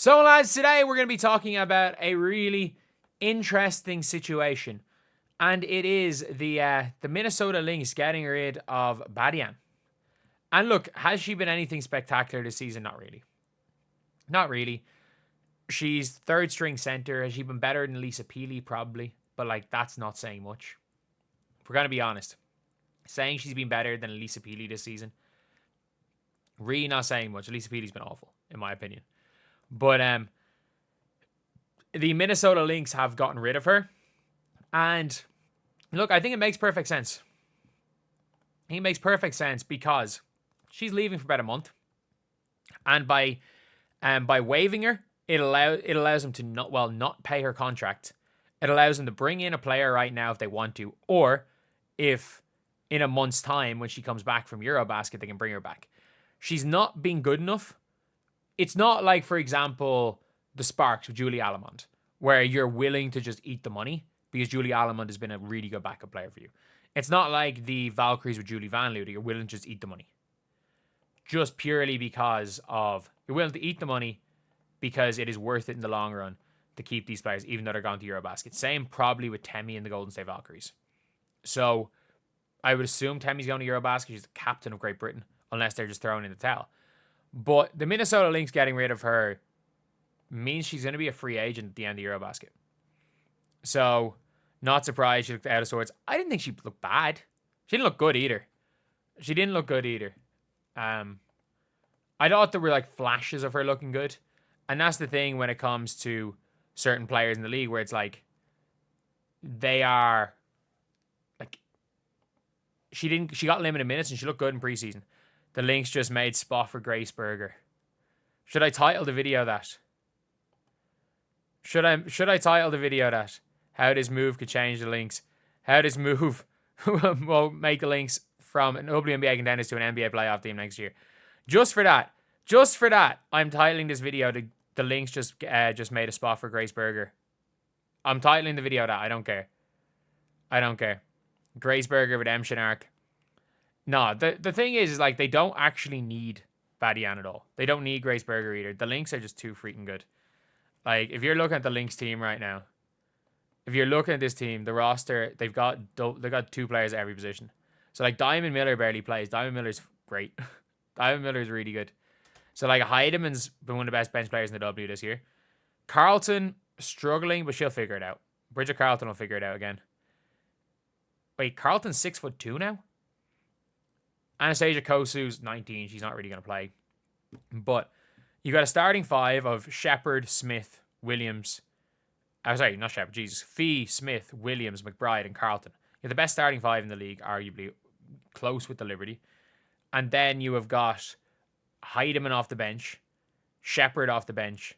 So, lads, today we're going to be talking about a really interesting situation, and it is the Minnesota Lynx getting rid of Badiane. And look, has she been anything spectacular this season? Not really. Not really. She's third string center. Has she been better than Lisa Peely? Probably. But, like, that's not saying much. If we're going to be honest. Saying she's been better than Lisa Peely this season, really not saying much. Lisa Peely's been awful, in my opinion. But the Minnesota Lynx have gotten rid of her. And look, I think it makes perfect sense. It makes perfect sense because she's leaving for about a month. And by waiving her, it allows them to not pay her contract. It allows them to bring in a player right now if they want to, or if in a month's time when she comes back from EuroBasket, they can bring her back. She's not being good enough. It's not like, for example, the Sparks with Julie Allemond, where you're willing to just eat the money because Julie Allemond has been a really good backup player for you. It's not like the Valkyries with Julie Van Loo that you're willing to just eat the money. Just purely because of, you're willing to eat the money because it is worth it in the long run to keep these players, even though they're going to EuroBasket. Same probably with Temi and the Golden State Valkyries. So I would assume Temi's going to EuroBasket. She's the captain of Great Britain, unless they're just throwing in the towel. But the Minnesota Lynx getting rid of her means she's going to be a free agent at the end of EuroBasket. So, not surprised she looked out of sorts. I didn't think she looked bad. She didn't look good either. I thought there were like flashes of her looking good. And that's the thing when it comes to certain players in the league where it's like they are like she got limited minutes and she looked good in preseason. The Lynx just made spot for Grace Berger. Should I title the video that? Should I title the video that? How this move could change the Lynx. How this move will make the Lynx from an WNBA contenders to an NBA playoff team next year. Just for that, I'm titling this video the Lynx just made a spot for Grace Berger. I'm titling the video that. I don't care. Grace Berger with M. Shinark. No, the thing is like they don't actually need Badiane at all. They don't need Grace Berger either. The Lynx are just too freaking good. Like, if you're looking at the Lynx team right now, if you're looking at this team, the roster, they've got two players at every position. So, like, Diamond Miller barely plays. Diamond Miller's great. Diamond Miller's really good. So, like, Heideman's been one of the best bench players in the W this year. Carlton, struggling, but she'll figure it out. Bridget Carlton will figure it out again. Wait, Carlton's 6'2" now? Anastasia Kosu's 19. She's not really going to play. But you got a starting five of Shepard, Smith, Williams. Sorry, not Shepard. Jesus. Fee, Smith, Williams, McBride, and Carlton. You're the best starting five in the league, arguably close with the Liberty. And then you have got Heideman off the bench, Shepard off the bench,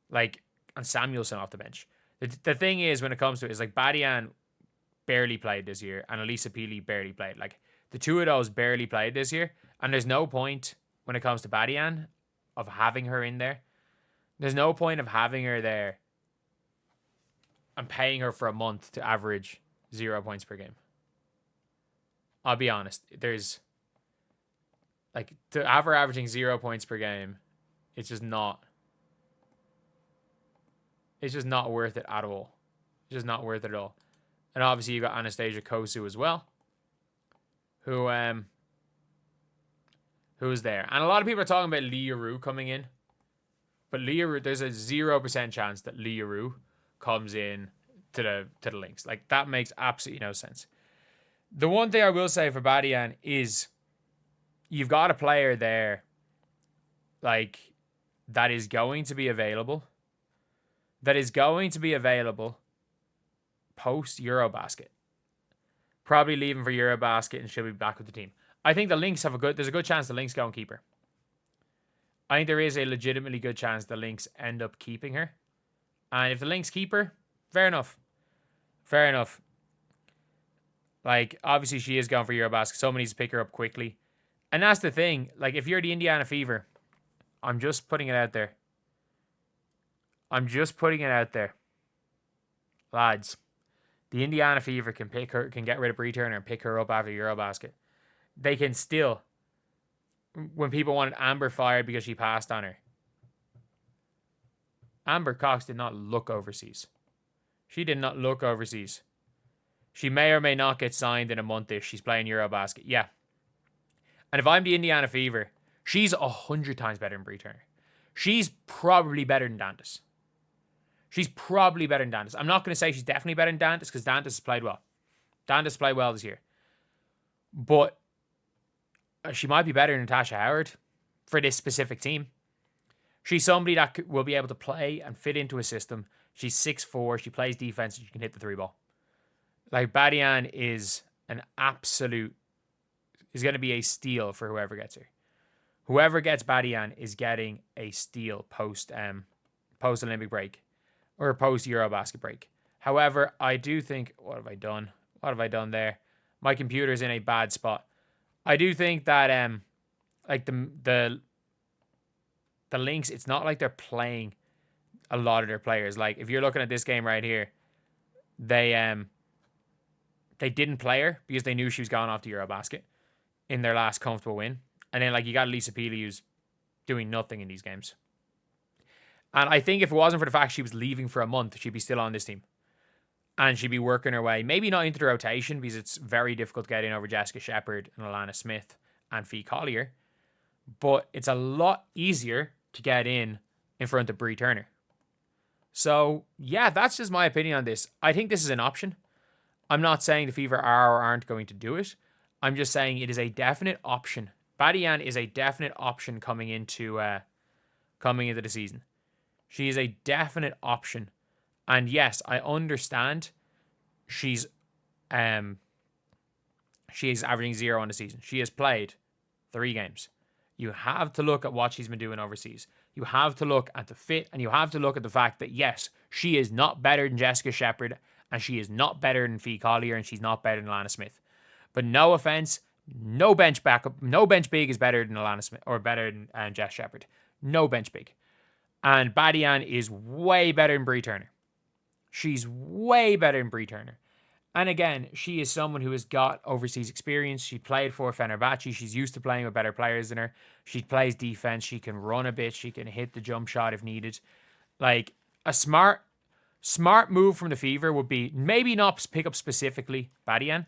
and Samuelson off the bench. The thing is, when it comes to it, is like Badiane barely played this year, and Elisa Peely barely played. Like, the two of those barely played this year, and there's no point when it comes to Badiane of having her in there. There's no point of having her there and paying her for a month to average 0 points per game. I'll be honest. There's to have her averaging 0 points per game, it's just not worth it at all. It's just not worth it at all. And obviously you got Anastasia Kosu as well, who's there. And a lot of people are talking about Leah Rue coming in. But Leah Rue, there's a 0% chance that Leah Rue comes in to the Lynx. Like, that makes absolutely no sense. The one thing I will say for Badiane is you've got a player there like that is going to be available. That is going to be available post EuroBasket. Probably leaving for EuroBasket and she'll be back with the team. I think the Lynx there's a good chance the Lynx go and keep her. I think there is a legitimately good chance the Lynx end up keeping her. And if the Lynx keep her, fair enough. Like, obviously she is going for EuroBasket. Someone needs to pick her up quickly. And that's the thing. Like, if you're the Indiana Fever, I'm just putting it out there. Lads, the Indiana Fever can get rid of Bree Turner and pick her up after EuroBasket. They can still, when people wanted Amber fired because she passed on her, Amber Cox did not look overseas. She did not look overseas. She may or may not get signed in a month if she's playing EuroBasket. Yeah. And if I'm the Indiana Fever, she's 100 times better than Bree Turner. She's probably better than Dantas. She's probably better than Dantas. I'm not going to say she's definitely better than Dantas because Dantas has played well. Dantas played well this year. But she might be better than Natasha Howard for this specific team. She's somebody that will be able to play and fit into a system. She's 6'4". She plays defense and she can hit the 3-ball. Like, Badiane is an absolute... is going to be a steal for whoever gets her. Whoever gets Badiane is getting a steal post Olympic break or post EuroBasket break. However, I do think, what have I done there? My computer's in a bad spot. I do think that like the Lynx, it's not like they're playing a lot of their players. Like, if you're looking at this game right here, they didn't play her because they knew she was going off to EuroBasket in their last comfortable win. And then, like, you got Lisa Peely, who's doing nothing in these games. And I think if it wasn't for the fact she was leaving for a month, she'd be still on this team. And she'd be working her way, maybe not into the rotation, because it's very difficult to get in over Jessica Shepard and Alana Smith and Fee Collier. But it's a lot easier to get in front of Bree Turner. So, yeah, that's just my opinion on this. I think this is an option. I'm not saying the Fever are or aren't going to do it. I'm just saying it is a definite option. Badiane is a definite option coming into the season. She is a definite option. And yes, I understand she's averaging 0 on the season. She has played 3 games. You have to look at what she's been doing overseas. You have to look at the fit, and you have to look at the fact that, yes, she is not better than Jessica Shepard, and she is not better than Fee Collier, and she's not better than Alana Smith. But no offense, no bench big is better than Alana Smith or better than Jess Shepard. No bench big. And Badiane is way better than Bree Turner. She's way better than Bree Turner. And again, she is someone who has got overseas experience. She played for Fenerbahce. She's used to playing with better players than her. She plays defense. She can run a bit. She can hit the jump shot if needed. Like, a smart move from the Fever would be maybe not pick up specifically Badiane,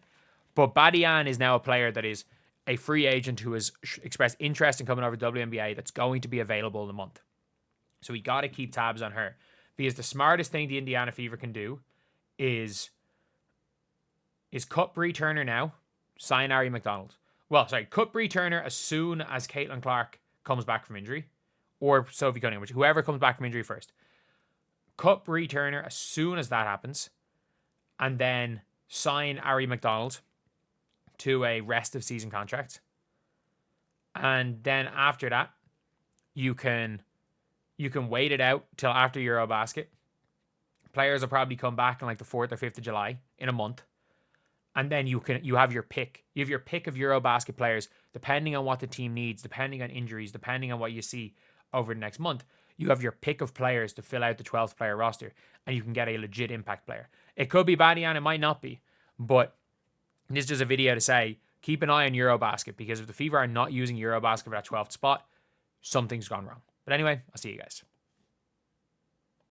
but Badiane is now a player that is a free agent who has expressed interest in coming over to WNBA that's going to be available in a month. So we got to keep tabs on her. Because the smartest thing the Indiana Fever can do is cut Bree Turner now, sign Ari McDonald. Well, sorry, cut Bree Turner as soon as Caitlin Clark comes back from injury, or Sophie Cunningham, whoever comes back from injury first. Cut Bree Turner as soon as that happens, and then sign Ari McDonald to a rest of season contract. And then after that, you can wait it out till after EuroBasket. Players will probably come back on like the 4th or 5th of July in a month. And then you have your pick. You have your pick of EuroBasket players, depending on what the team needs, depending on injuries, depending on what you see over the next month. You have your pick of players to fill out the 12th player roster, and you can get a legit impact player. It could be Badiane, it might not be. But this is just a video to say, keep an eye on EuroBasket, because if the Fever are not using EuroBasket for that 12th spot, something's gone wrong. But anyway, I'll see you guys.